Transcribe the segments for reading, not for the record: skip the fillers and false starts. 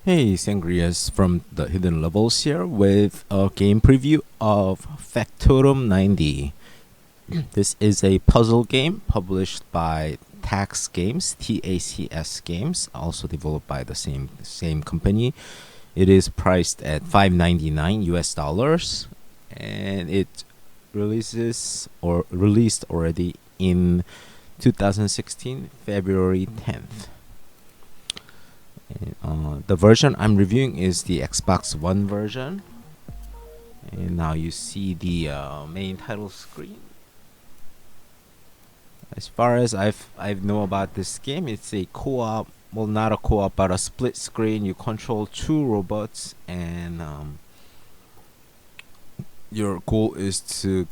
Hey, Sangriaz from the Hidden Levels here with a game preview of Factotum 90. This is a puzzle game published by TACS Games, TACS Games, also developed by the same company. It is priced at $5.99 US dollars, and it released already in 2016, February 10th. The version I'm reviewing is the Xbox One version, and now you see the main title screen. As far as I know about this game, it's a co-op. Well, not a co-op, but a split screen. You control two robots, and your goal is to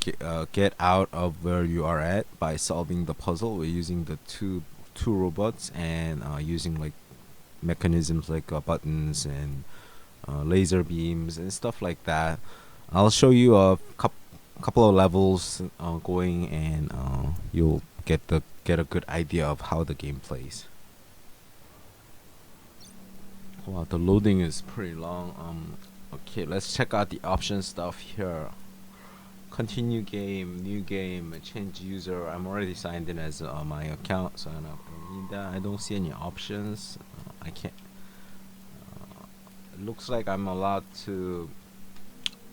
get out of where you are at by solving the puzzle. We're using the two robots and using like mechanisms like buttons and laser beams and stuff like that. I'll show you a couple of levels going, and you'll get a good idea of how the game plays. Wow, the loading is pretty long. Okay, let's check out the option stuff here. Continue game, new game, change user. I'm already signed in as my account, so I don't need that. I don't see any options. I can't. It looks like I'm allowed to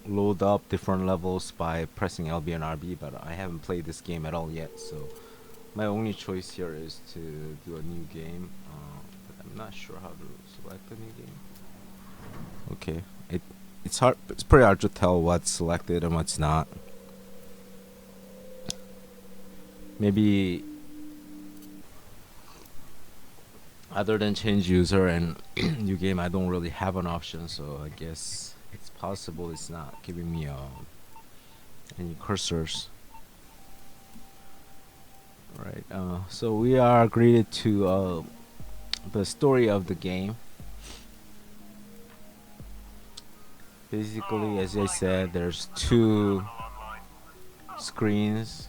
load up different levels by pressing LB and RB, but I haven't played this game at all yet, so my only choice here is to do a new game. But I'm not sure how to select a new game. Okay, it's hard. It's pretty hard to tell what's selected and what's not. Maybe other than change user and new game, I don't really have an option, so I guess it's possible it's not giving me any cursors. Right. So we are greeted to the story of the game. Basically, as I said, there's two screens,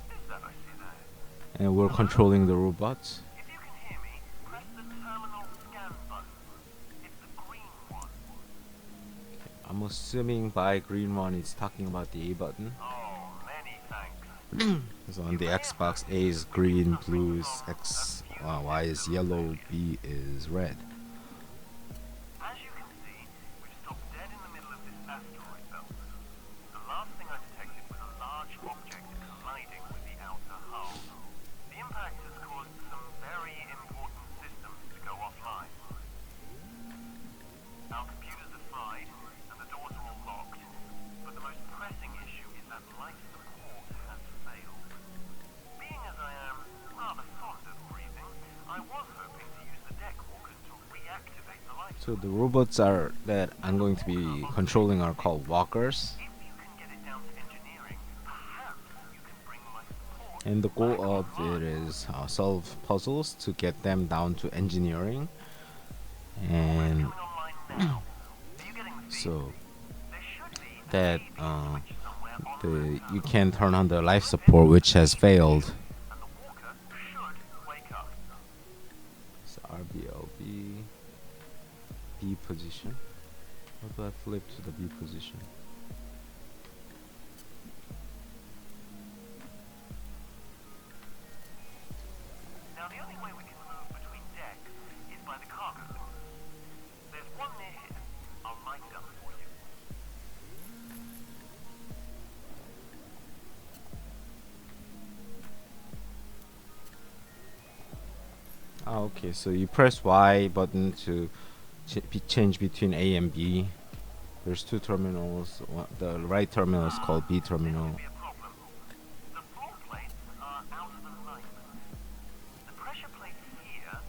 and we're controlling the robots. I'm assuming by green one it's talking about the A button. So on the Xbox, A is green, blue is X, Y is yellow, B is red. As you can see, we've stopped dead in the middle of this asteroid belt. The last thing I detected was a large object colliding with the outer hull. The impact has caused some very important systems to go offline. Our computers are fried, and the doors are all locked, but the most pressing issue is that life support has failed. Being as I am rather fond of breathing, I was hoping to use the deck walker to reactivate the life. So the robots that I'm going to be controlling are called walkers. If you can get it down to engineering, perhaps you can bring life support. And the goal of it is solve puzzles to get them down to engineering. And Online now. Are you getting the feed? so There should be a that TV switch somewhere on you can turn on the life support, which has failed. and the walker should wake up. So RBLB, B position. How do I flip to the B position? Now the only way we can move between decks is by the cargo doors. There's one near here. I'll light it up for you. Okay, so you press Y button to change between A and B. There's two terminals. The right terminal is called B terminal. Be a problem. The floor plates are out of alignment. The pressure plate here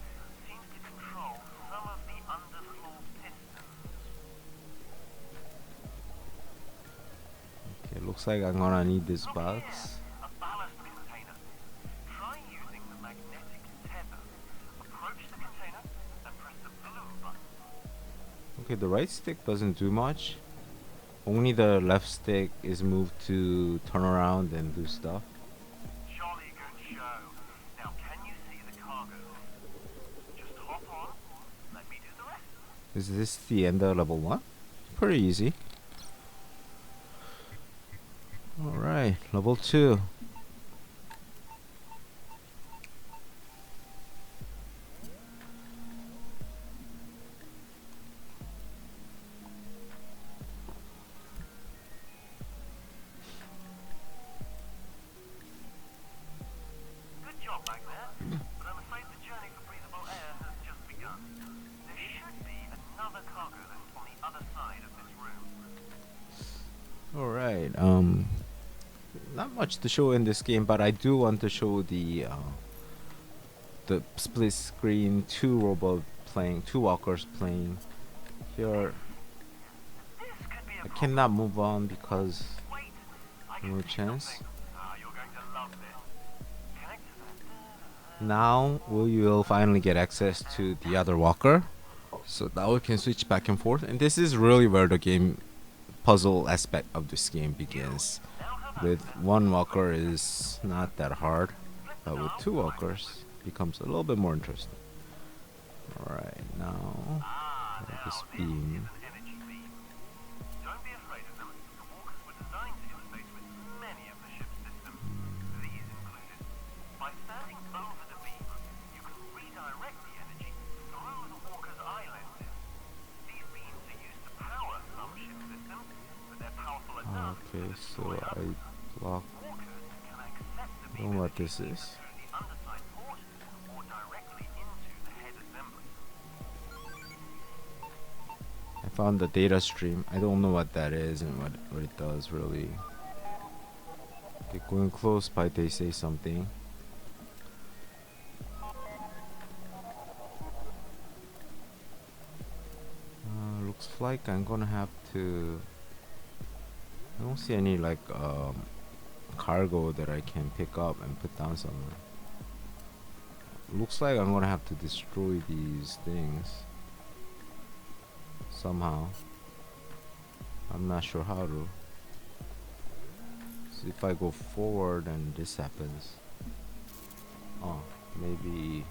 seems to control some of the underfloor pistons. Okay, looks like I'm gonna need this box. A ballast container. Try using the magnetic tether. Approach the container and press the blue button. Okay, the right stick doesn't do much. Only the left stick is moved to turn around and do stuff. Jolly good show. Now can you see the cargo? Just hop on. Let me do the rest. Is this the end of level 1? Pretty easy. Alright, level 2. Good job back there, but I'm afraid the journey for breathable air has just begun. There should be another cargo lift on the other side of this room. Alright, not much to show in this game, but I do want to show the split screen, two robot playing, two walkers playing. Here, This could be a I cannot move on because Wait, I can no see chance. something. You're going to love this. Connect to that. Now we will finally get access to the other walker. So now we can switch back and forth, and this is really where the game puzzle aspect of this game begins. With one walker is not that hard, but with two walkers becomes a little bit more interesting. Alright, now this beam. An energy beam. Don't be afraid of them. The walkers were designed to interface with many of the ship's systems, these included. By standing over the beam, you can redirect the energy through the walker's eye lenses. These beams are used to power some ship systems, but they're powerful enough Okay, to so destroy I others. block. Walkers can accept the I beam don't know what energy this is. through the underside port or directly into the head assembly. I found the data stream. I don't know what that is and what it does really. Okay, going close by they say something. Looks like I'm gonna have to. I don't see any like cargo that I can pick up and put down somewhere. Looks like I'm gonna have to destroy these things somehow. I'm not sure how to. So if I go forward and this happens. Oh, maybe.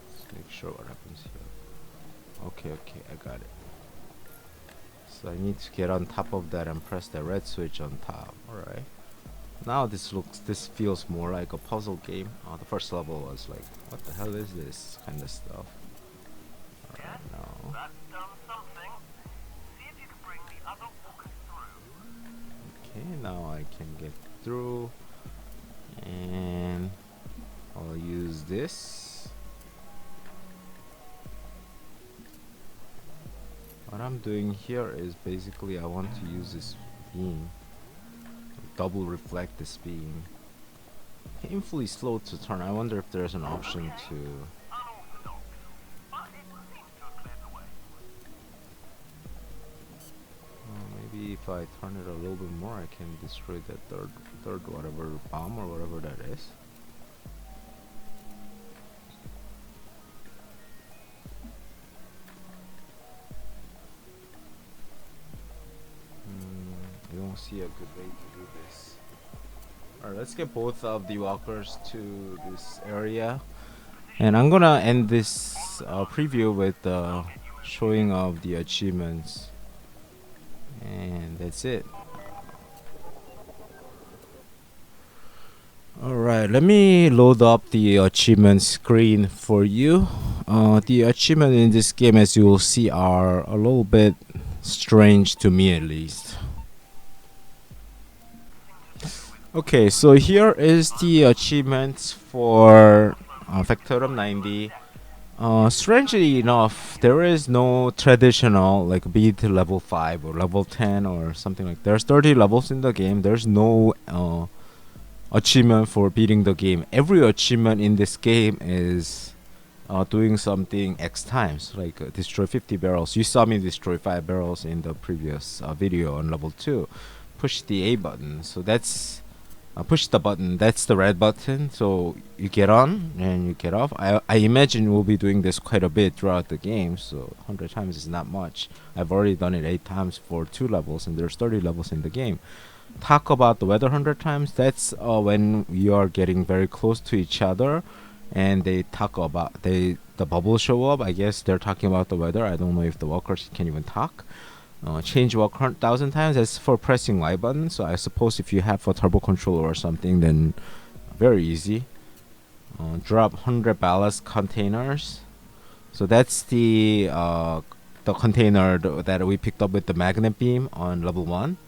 Let's make sure what happens here. Okay, I got it. So I need to get on top of that and press the red switch on top. Alright. Now this feels more like a puzzle game. The first level was like, what the hell is this kind of stuff. Alright, now. That's done something. See if you can bring the other walkers through. Okay, now I can get through. And I'll use this. What I'm doing here is basically I want to use this beam. Double reflect this beam. Painfully slow to turn. I wonder if there's an option to. Unorthodox, but it seems to have cleared the way. Maybe if I turn it a little bit more, I can destroy that third whatever bomb or whatever that is. I don't see a good way to do this. Alright, let's get both of the walkers to this area. And I'm gonna end this preview with the showing of the achievements. And that's it. Alright, let me load up the achievement screen for you. The achievements in this game, as you will see, are a little bit strange to me at least. Okay, so here is the achievements for Factotum 90. Strangely enough, there is no traditional like beat level 5 or level 10 or something like. There's 30 levels in the game. There's no achievement for beating the game. Every achievement in this game is doing something X times, like destroy 50 barrels. You saw me destroy 5 barrels in the previous video on level 2. Push the A button. So that's push the button. That's the red button. So you get on and you get off. I imagine we'll be doing this quite a bit throughout the game. So 100 times is not much. I've already done it 8 times for 2 levels, and there's 30 levels in the game. Talk about the weather 100 times. That's when you are getting very close to each other, and they talk about the bubbles show up. I guess they're talking about the weather. I don't know if the walkers can even talk. Change walker 1,000 times. That's for pressing Y button. So I suppose if you have a turbo controller or something, then very easy. Drop 100 ballast containers. So that's the container that we picked up with the magnet beam on level 1.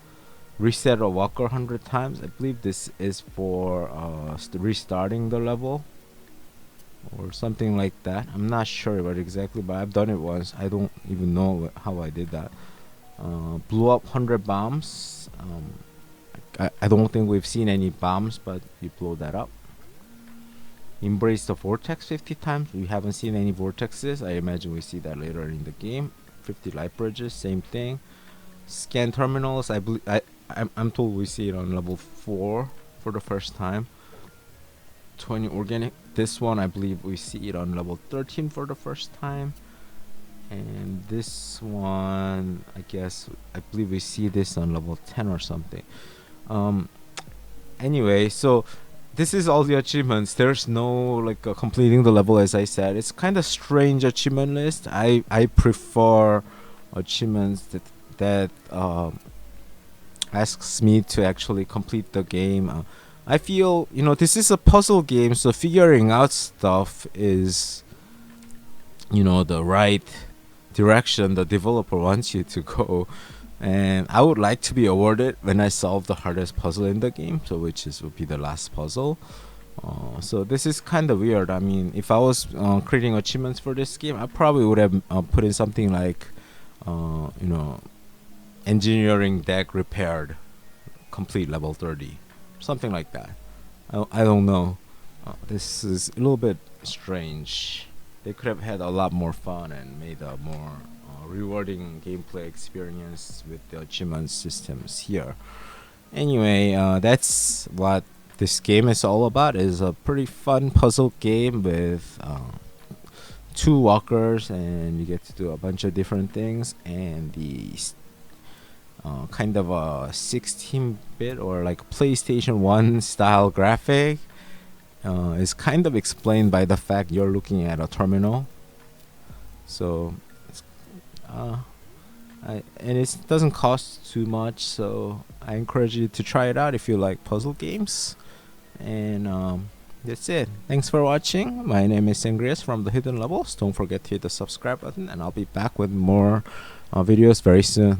Reset a walker 100 times. I believe this is for restarting the level or something like that. I'm not sure what exactly, but I've done it once. I don't even know how I did that. Blew up 100 bombs. I don't think we've seen any bombs, but you blow that up. Embrace the vortex 50 times. We haven't seen any vortexes. I imagine we see that later in the game. 50 light bridges, same thing. Scan terminals. I'm told we see it on level 4 for the first time. 20 organic. This one I believe we see it on level 13 for the first time. And this one I believe we see this on level 10 or something. Anyway, so this is all the achievements. There's no completing the level, as I said. It's kind of strange achievement list. I prefer achievements that asks me to actually complete the game. I feel this is a puzzle game, so figuring out stuff is the right direction the developer wants you to go. And I would like to be awarded when I solve the hardest puzzle in the game, so would be the last puzzle. So this is kind of weird. I mean, if I was creating achievements for this game, I probably would have put in something like, engineering deck repaired, complete level 30, something like that. I don't know. This is a little bit strange. They could have had a lot more fun and made a more rewarding gameplay experience with the achievement systems here. Anyway, that's what this game is all about. It's a pretty fun puzzle game with 2 walkers, and you get to do a bunch of different things. And the kind of a 16-bit or like PlayStation 1 style graphic is kind of explained by the fact you're looking at a terminal. So and it doesn't cost too much, so I encourage you to try it out if you like puzzle games. And that's it. Thanks for watching. My name is Sangriaz from the Hidden Levels. Don't forget to hit the subscribe button, and I'll be back with more videos very soon.